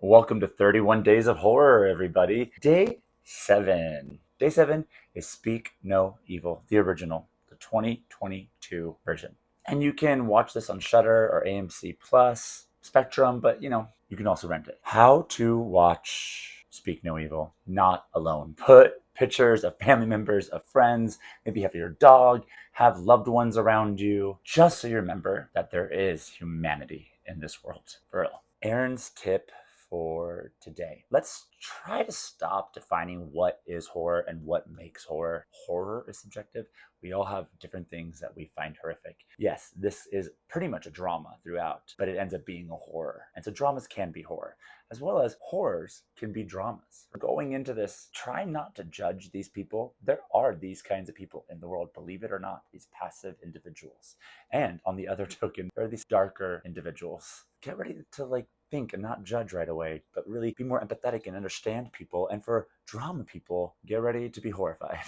Welcome to 31 Days of Horror, everybody. Day 7. Day 7 is Speak No Evil, the original, the 2022 version. And you can watch this on Shudder or AMC Plus, Spectrum, but you can also rent it. How to watch Speak No Evil, not alone. Put pictures of family members, of friends, maybe have your dog, have loved ones around you, just so you remember that there is humanity in this world, for real. Aaron's tip for today. Let's try to stop defining what is horror and what makes horror. Horror is subjective. We all have different things that we find horrific. Yes, this is pretty much a drama throughout, but it ends up being a horror. And so dramas can be horror, as well as horrors can be dramas. Going into this, try not to judge these people. There are these kinds of people in the world, believe it or not, these passive individuals. And on the other token, there are these darker individuals. Get ready to think and not judge right away, but really be more empathetic and understand people. And for drama people, get ready to be horrified.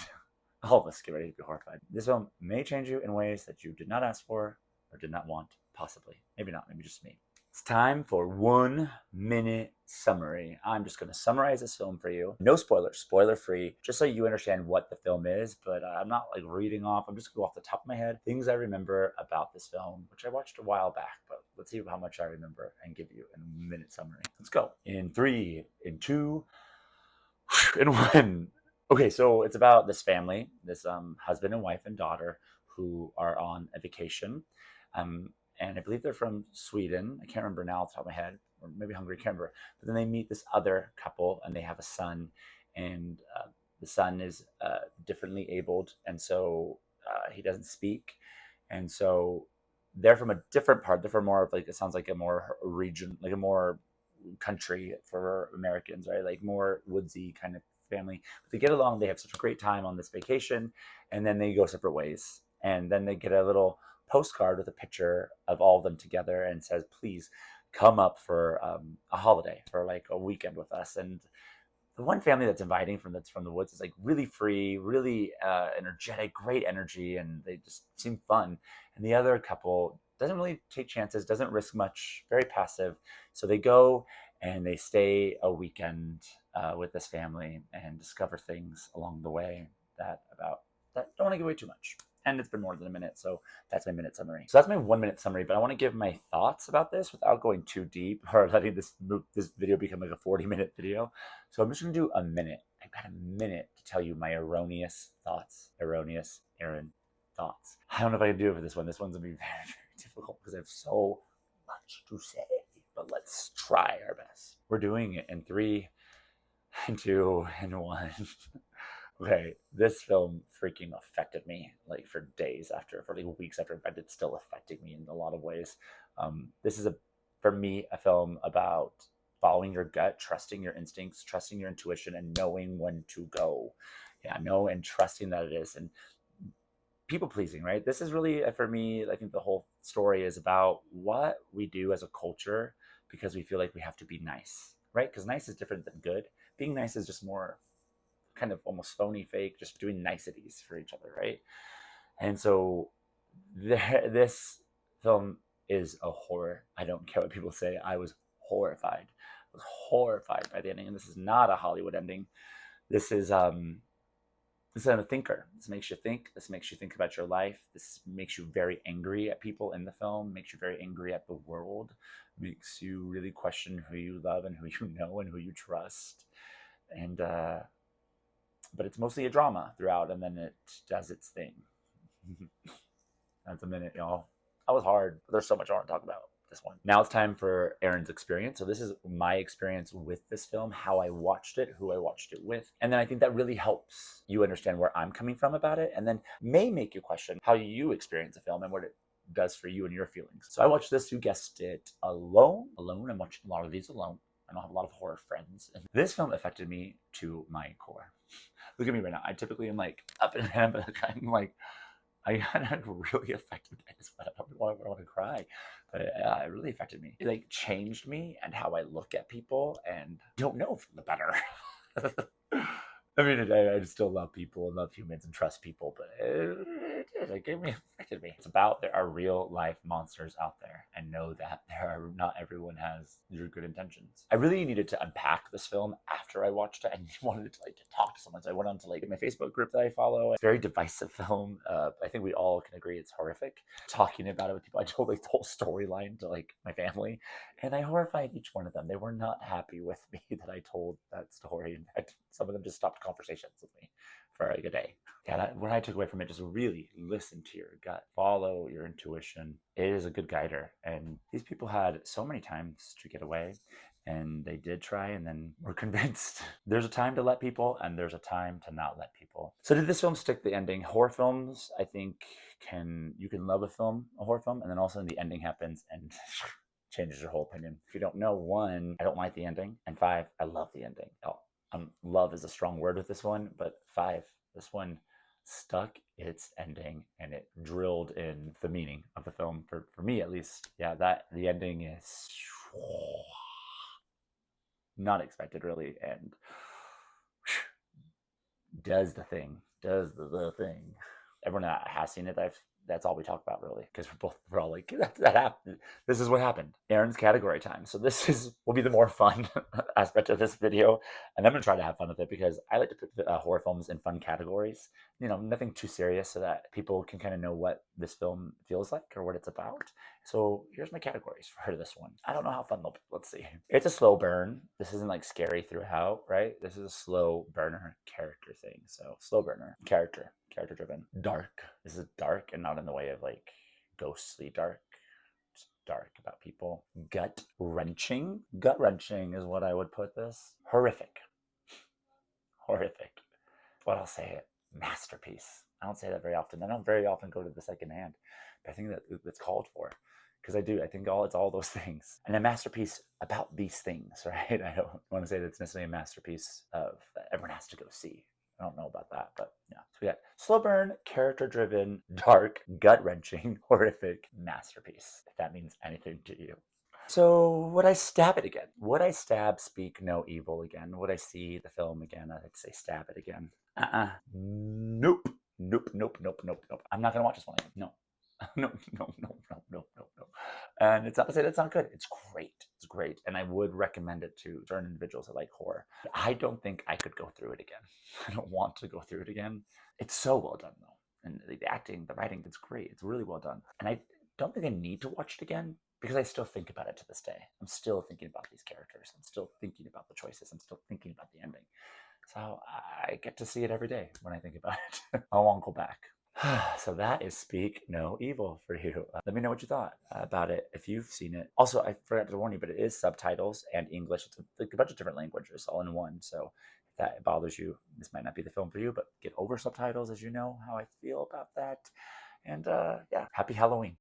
All of us get ready to be horrified. This film may change you in ways that you did not ask for or did not want, possibly. Maybe not, maybe just me. It's time for 1-minute summary. I'm just going to summarize this film for you. No spoilers, spoiler free, just so you understand what the film is, but I'm not reading off. I'm just going to go off the top of my head things I remember about this film, which I watched a while back, but let's see how much I remember and give you a minute summary. Let's go. In 3, in 2, in 1. Okay, so it's about this family, this husband and wife and daughter who are on a vacation. And I believe they're from Sweden. I can't remember now off the top of my head, or maybe Hungary, I can't remember. But then they meet this other couple and they have a son, and the son is differently abled, and so he doesn't speak. And so they're from a different part. They're from more of it sounds like a more region, like a more country for Americans, right? Like more woodsy kind of family. But they get along, they have such a great time on this vacation, and then they go separate ways. And then they get a little postcard with a picture of all of them together and says, please come up for a holiday, for a weekend with us. And the one family that's inviting from the woods is really free, really energetic, great energy, and they just seem fun. And the other couple doesn't really take chances, doesn't risk much, very passive. So they go and they stay a weekend with this family and discover things along the way that don't want to give away too much. And it's been more than a minute, so that's my minute summary. So that's my 1-minute summary, but I want to give my thoughts about this without going too deep or letting this video become a 40-minute video. So I'm just going to do a minute. I've got a minute to tell you my erroneous thoughts. Erroneous Aaron thoughts. I don't know if I can do it for this one. This one's going to be very, very difficult because I have so much to say, but let's try our best. We're doing it in 3, and 2, and 1. Okay, this film freaking affected me for days after, for weeks after. In fact, it's still affecting me in a lot of ways. This is for me, a film about following your gut, trusting your instincts, trusting your intuition, and knowing when to go. Yeah, know and trusting that it is, and people pleasing, right? This is really, for me, I think the whole story is about what we do as a culture because we feel like we have to be nice, right? Because nice is different than good. Being nice is just more kind of almost phony, fake, just doing niceties for each other, right? And so this film is a horror. I don't care what people say. I was horrified. I was horrified by the ending, and this is not a Hollywood ending. This is a thinker. This makes you think. This makes you think about your life. This makes you very angry at people in the film. Makes you very angry at the world. Makes you really question who you love and who you know and who you trust. And but it's mostly a drama throughout, and then it does its thing. That's a minute, y'all. That was hard, but there's so much I want to talk about this one. Now it's time for Aaron's experience. So this is my experience with this film, how I watched it, who I watched it with. And then I think that really helps you understand where I'm coming from about it, and then may make you question how you experience a film and what it does for you and your feelings. So I watched this, you guessed it, alone. I'm watching a lot of these alone. I don't have a lot of horror friends. And this film affected me to my core. Look at me right now. I typically am up and down, but I got really affected by this. I don't want to cry, but it really affected me. It changed me and how I look at people, and don't know for the better. I mean, I still love people and love humans and trust people, but did. It gave me affected me. It's about there are real life monsters out there, and know that not everyone has your good intentions. I really needed to unpack this film after I watched it. I wanted to talk to someone, so I went on to my Facebook group that I follow. It's a very divisive film. I think we all can agree it's horrific. Talking about it with people, I told the whole storyline to my family, and I horrified each one of them. They were not happy with me that I told that story. In fact, some of them just stopped conversations with me for a day. Yeah, what I took away from it, just really listen to your gut, follow your intuition. It is a good guider. And these people had so many times to get away, and they did try and then were convinced. There's a time to let people, and there's a time to not let people. So did this film stick the ending? Horror films, I think, you can love a horror film, and then all of a sudden the ending happens and changes your whole opinion. If you don't know, 1, I don't like the ending, and 5, I love the ending. Love is a strong word with this one, but 5, this one stuck its ending, and it drilled in the meaning of the film for me at least. Yeah, the ending is not expected really, and does the thing. Everyone that has seen it, that's all we talk about really, because we're all like, that happened. This is what happened. Aaron's category time. So this will be the more fun aspect of this video, and I'm gonna try to have fun with it because I like to put horror films in fun categories. Nothing too serious, so that people can kind of know what this film feels like or what it's about. So here's my categories for this one. I don't know how fun they'll be. Let's see. It's a slow burn. This isn't scary throughout, right? This is a slow burner character thing. So slow burner character driven. Dark. This is dark, and not in the way of ghostly dark. Just dark about people. Gut wrenching is what I would put this. Horrific. What I'll say it. Masterpiece. I don't say that very often. I don't very often go to the second hand, but I think that's called for, because I do. I think it's all those things, and a masterpiece about these things, right? I don't want to say that it's necessarily a masterpiece of that everyone has to go see. I don't know about that, but yeah. So we got slow burn, character-driven, dark, gut-wrenching, horrific masterpiece, if that means anything to you. So would I stab it again? Would I stab Speak No Evil again? Would I see the film again? I'd say stab it again. Nope. I'm not gonna watch this one again. No. No. And it's not to say that's not good. It's great. And I would recommend it to certain individuals that like horror. I don't think I could go through it again. I don't want to go through it again. It's so well done though. And the acting, the writing, it's great. It's really well done. And I don't think I need to watch it again, because I still think about it to this day. I'm still thinking about these characters. I'm still thinking about the choices. I'm still thinking about the ending. So I get to see it every day when I think about it. I won't go back. So that is Speak No Evil for you. Let me know what you thought about it if you've seen it. Also, I forgot to warn you, but it is subtitles and English. It's a bunch of different languages all in one. So if that bothers you, this might not be the film for you, but get over subtitles, as you know how I feel about that. And yeah, happy Halloween.